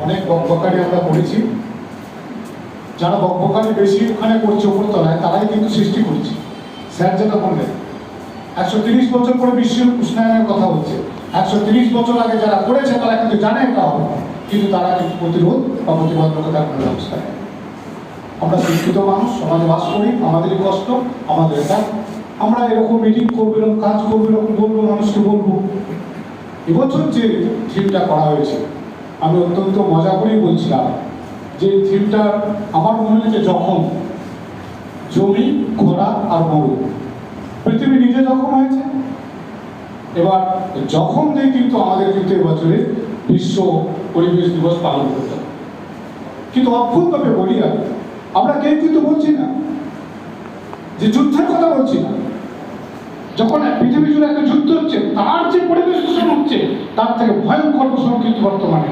অনেক বকবকারি আমরা করেছি। যারা বকবকারি বেশি ওখানে করছে উপরতলায়, তারাই কিন্তু সৃষ্টি করছে। স্যার যেটা বললেন 130 বছর পরে বিশ্ব উষ্ণায়নের কথা হচ্ছে, 130 বছর আগে যারা করেছে তারা কিন্তু জানে এটা হবে, কিন্তু তারা কিন্তু প্রতিরোধ বা প্রতিবন্ধকতার কোনো ব্যবস্থা নেই। আমরা শিক্ষিত মানুষ, সমাজে বাস করি, আমাদেরই কষ্ট, আমাদের এটা। আমরা এরকম মিটিং করবো, এরকম কাজ করবো, এরকম বলবো, মানুষকে বলবো। এবছর যে থিমটা করা হয়েছে, আমি অত্যন্ত মজা করেই বলছিলাম যে থিমটা আমার মনে হয়েছে যখন জমি, খরা আর মরু, পৃথিবী নিজে যখন হয়েছে। এবার যখন দিয়ে কিন্তু আমাদের কিন্তু এবছরে বিশ্ব পরিবেশ দিবস পালন করতে হবে। কিন্তু অদ্ভুতভাবে বলি আমরা কেউ কিন্তু বলছি না যে যুদ্ধের কথা বলছি না। যখন পৃথিবী জুড়ে একটা যুদ্ধ হচ্ছে, তার যে পরিবেশ দূষণ হচ্ছে তার থেকে ভয়ঙ্কর দূষণ কিন্তু বর্তমানে